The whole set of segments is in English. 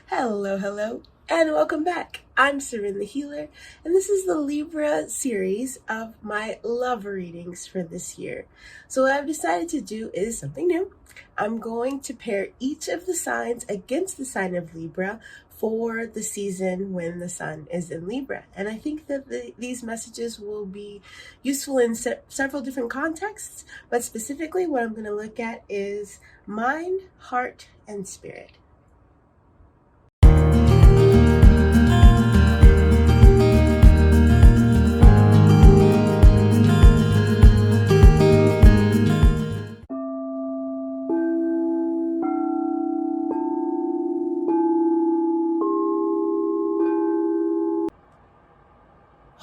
Hello, and welcome back. I'm Serene the Healer, and this is the Libra series of my love readings for this year. So, what I've decided to do is something new. I'm going to pair each of the signs against the sign of Libra for the season when the sun is in Libra. And I think that these messages will be useful in several different contexts, but specifically, what I'm going to look at is mind, heart, and spirit.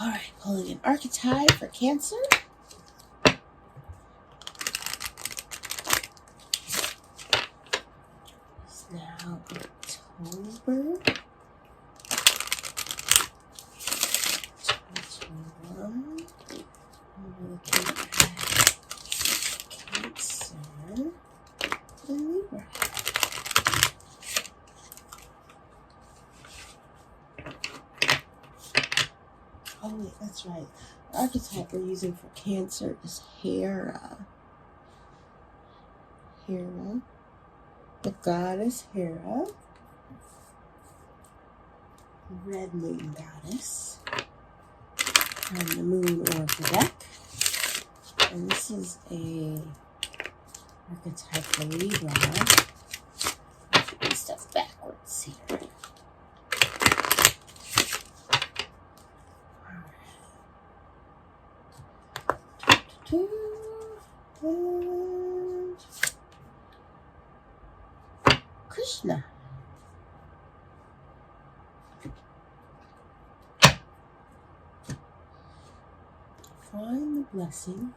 All right, pulling an archetype for Cancer. It's now October 2021. We're looking at Cancer and Libra. Oh wait, that's right. The archetype we're using for Cancer is Hera. Hera, the goddess Hera, the red moon goddess, and the moon oracle deck. And this is a archetype for Libra. I'll put this stuff backwards here. And Krishna. Find the blessing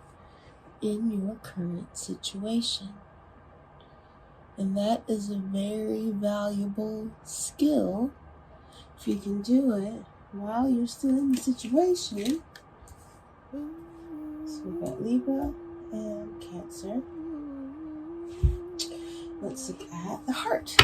in your current situation. And that is a very valuable skill if you can do it while you're still in the situation. So we've got Libra and Cancer. Let's look at the heart.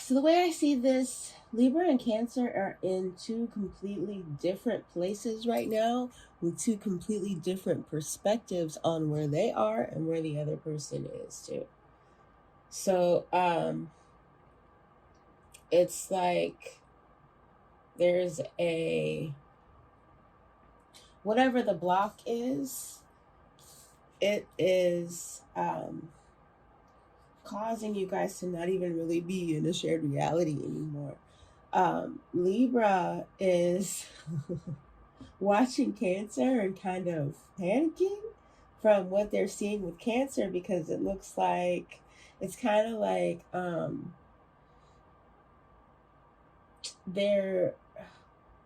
So the way I see this, Libra and Cancer are in two completely different places right now with two completely different perspectives on where they are and where the other person is too. So it's like there's a, whatever the block is, it is causing you guys to not even really be in a shared reality anymore. Libra is watching Cancer and kind of panicking from what they're seeing with Cancer, because it looks like it's kind of like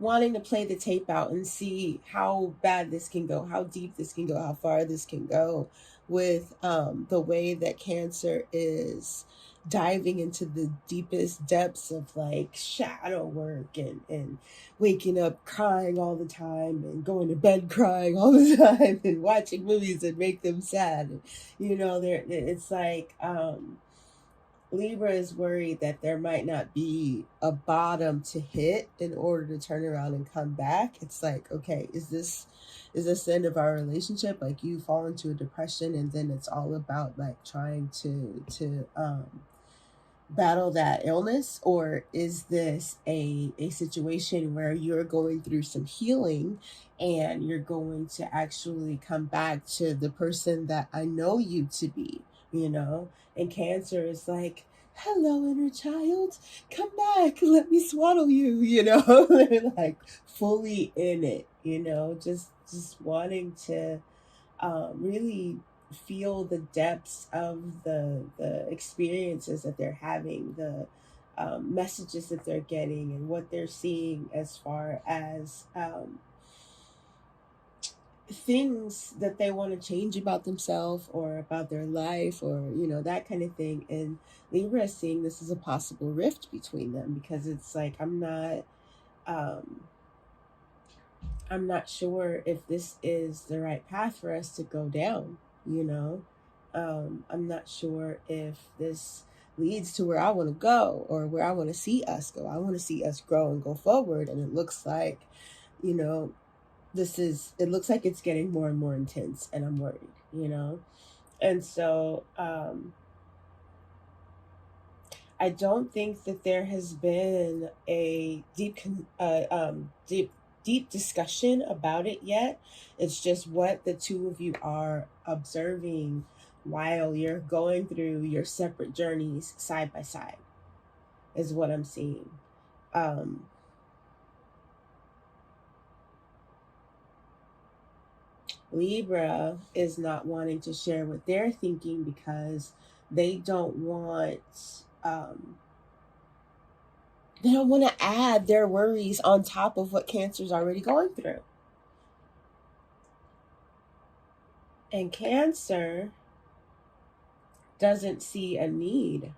wanting to play the tape out and see how bad this can go, how deep this can go, how far this can go with the way that Cancer is diving into the deepest depths of like shadow work and waking up crying all the time and going to bed crying all the time and watching movies that make them sad. You know, there it's like Libra is worried that there might not be a bottom to hit in order to turn around and come back. It's like, okay, is this the end of our relationship? Like you fall into a depression and then it's all about like trying to battle that illness, or is this a situation where you're going through some healing and you're going to actually come back to the person that I know you to be, you know? And Cancer is like, hello inner child, come back, let me swaddle you, you know. They're like fully in it, you know, just wanting to really feel the depths of the experiences that they're having, the messages that they're getting, and what they're seeing as far as things that they want to change about themselves or about their life, or you know, that kind of thing. And Libra is seeing this as a possible rift between them, because it's like um I'm not sure if this is the right path for us to go down, you know? I'm not sure if this leads to where I want to go or where I want to see us go. I want to see us grow and go forward. And it looks like, you know, it looks like it's getting more and more intense, and I'm worried, you know? And so, I don't think that there has been a deep discussion about it yet. It's just what the two of you are observing while you're going through your separate journeys side by side, is what I'm seeing. Libra is not wanting to share what they're thinking because they don't want they don't want to add their worries on top of what Cancer's already going through. And Cancer doesn't see a need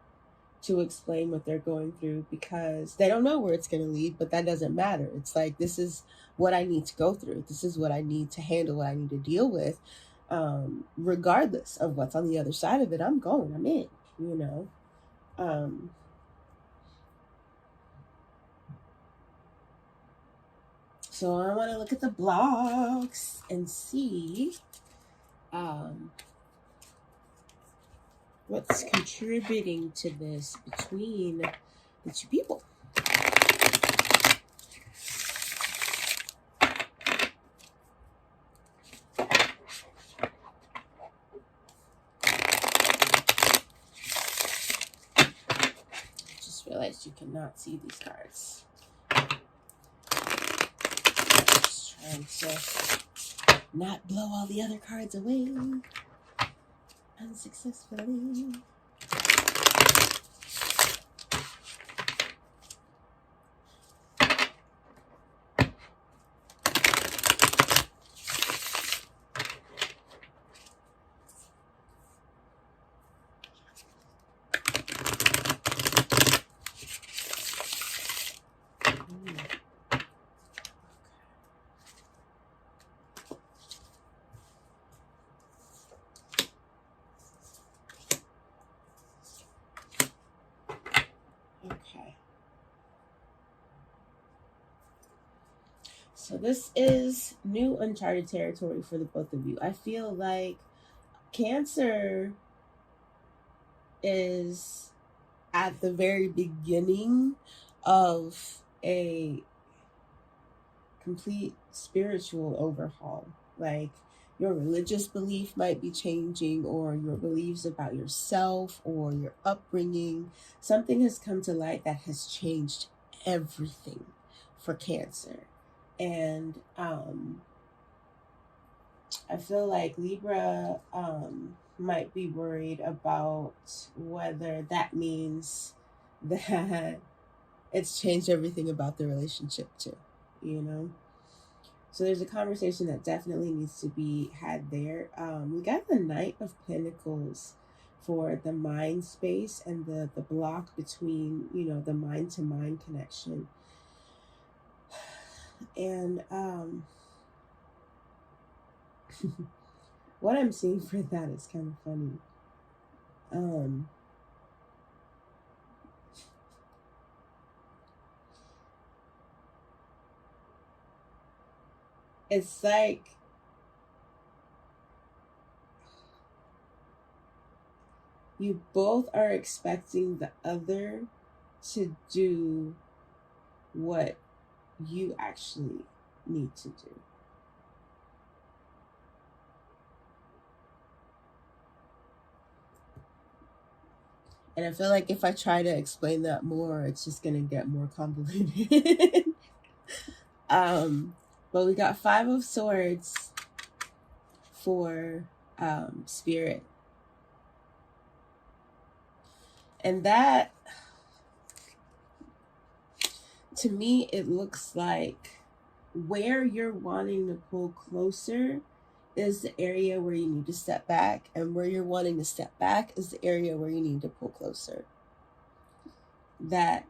to explain what they're going through because they don't know where it's going to lead, but that doesn't matter. It's like, this is what I need to go through. This is what I need to handle, what I need to deal with. Regardless of what's on the other side of it, I'm in, you know. So I want to look at the blocks and see what's contributing to this between the two people. Just realized you cannot see these cards. Just trying to not blow all the other cards away unsuccessfully. Okay. So this is new uncharted territory for the both of you. I feel like Cancer is at the very beginning of a complete spiritual overhaul. Like, your religious belief might be changing, or your beliefs about yourself or your upbringing. Something has come to light that has changed everything for Cancer. And I feel like Libra might be worried about whether that means that it's changed everything about the relationship too. you know? So there's a conversation that definitely needs to be had there. We got the Knight of Pentacles for the mind space and the block between, the mind to mind connection. And what I'm seeing for that is kind of funny. It's like you both are expecting the other to do what you actually need to do. And I feel like if I try to explain that more, it's just going to get more convoluted. But we got Five of Swords for Spirit. And that, to me, it looks like where you're wanting to pull closer is the area where you need to step back, and where you're wanting to step back is the area where you need to pull closer. That's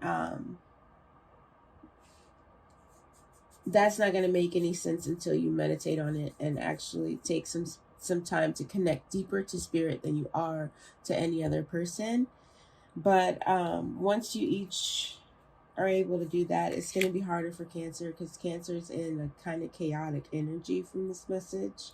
not going to make any sense until you meditate on it and actually take some time to connect deeper to spirit than you are to any other person. But once you each are able to do that, it's going to be harder for Cancer, because Cancer's in a kind of chaotic energy from this message.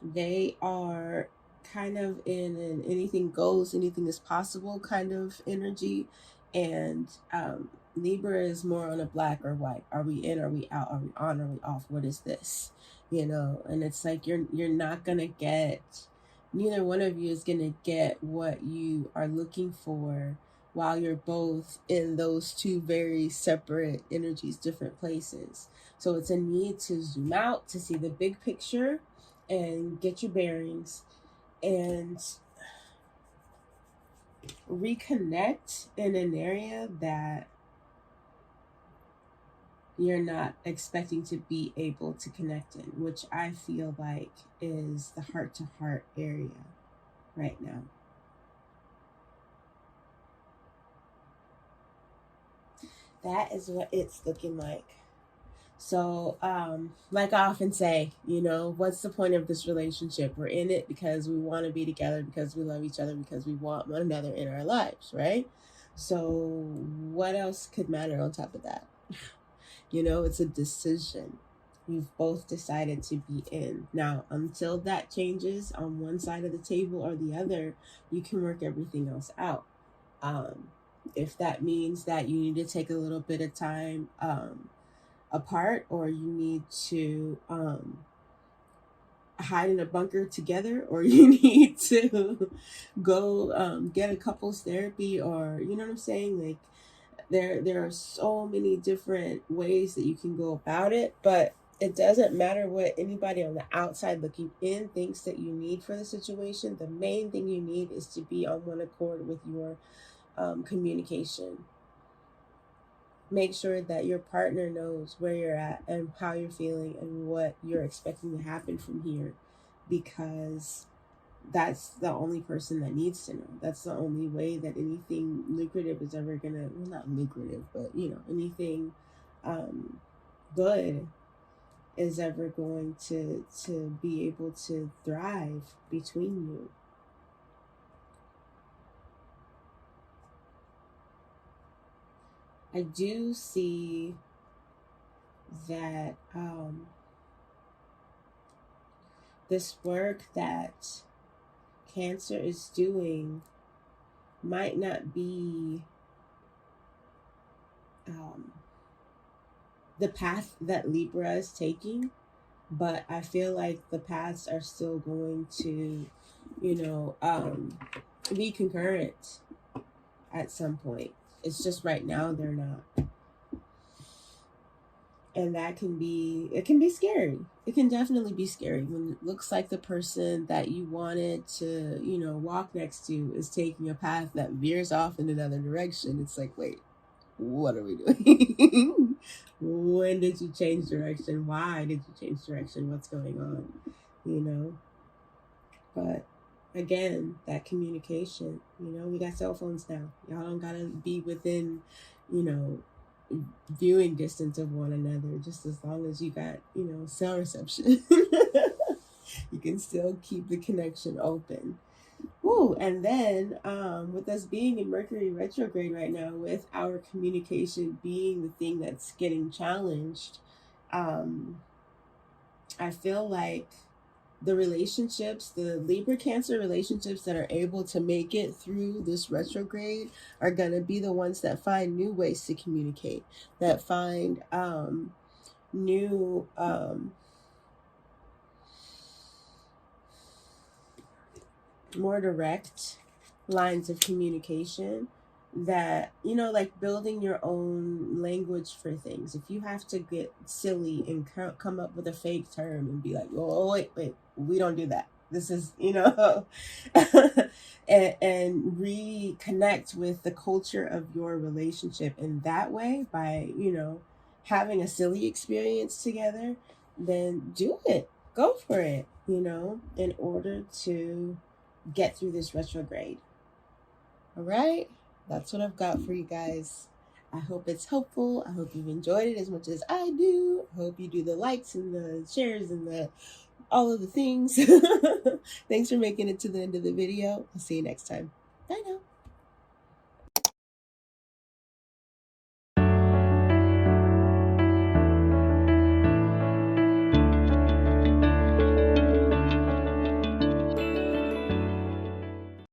They are kind of in an anything goes, anything is possible kind of energy. And Libra is more on a black or white. Are we in? Are we out? Are we on? Are we off? What is this? And it's like you're not gonna get, neither one of you is gonna get what you are looking for while you're both in those two very separate energies, different places. So it's a need to zoom out to see the big picture and get your bearings and reconnect in an area that you're not expecting to be able to connect in, which I feel like is the heart-to-heart area right now. That is what it's looking like. So, like I often say, what's the point of this relationship? We're in it because we want to be together, because we love each other, because we want one another in our lives, right? So what else could matter on top of that? It's a decision. You've both decided to be in. Now, until that changes on one side of the table or the other, you can work everything else out. If that means that you need to take a little bit of time apart, or you need to hide in a bunker together, or you need to go get a couples therapy, or you know what I'm saying, like there are so many different ways that you can go about it. But it doesn't matter what anybody on the outside looking in thinks that you need for the situation. The main thing you need is to be on one accord with your communication. Make sure that your partner knows where you're at and how you're feeling and what you're expecting to happen from here, because that's the only person that needs to know. That's the only way that anything lucrative is ever gonna, well, not lucrative, but anything good is ever going to be able to thrive between you. I do see that this work that Cancer is doing might not be the path that Libra is taking, but I feel like the paths are still going to, be concurrent at some point. It's just right now they're not. And it can be scary. It can definitely be scary when it looks like the person that you wanted to, walk next to is taking a path that veers off in another direction. It's like, wait, what are we doing? When did you change direction? Why did you change direction? What's going on? You know? But again, that communication, we got cell phones now. Y'all don't gotta be within, you know, viewing distance of one another, just as long as you got, cell reception. You can still keep the connection open. Ooh, and then with us being in Mercury retrograde right now, with our communication being the thing that's getting challenged, um, I feel like the relationships, the Libra Cancer relationships that are able to make it through this retrograde are going to be the ones that find new ways to communicate, that find new more direct lines of communication, that like building your own language for things. If you have to get silly and come up with a fake term and be like, oh wait, we don't do that, this is and reconnect with the culture of your relationship in that way, by having a silly experience together, then do it, go for it, in order to get through this retrograde. All right, that's what I've got for you guys. I hope it's helpful. I hope you've enjoyed it as much as I do. I hope you do the likes and the shares and the all of the things. Thanks for making it to the end of the video. I'll see you next time. Bye now.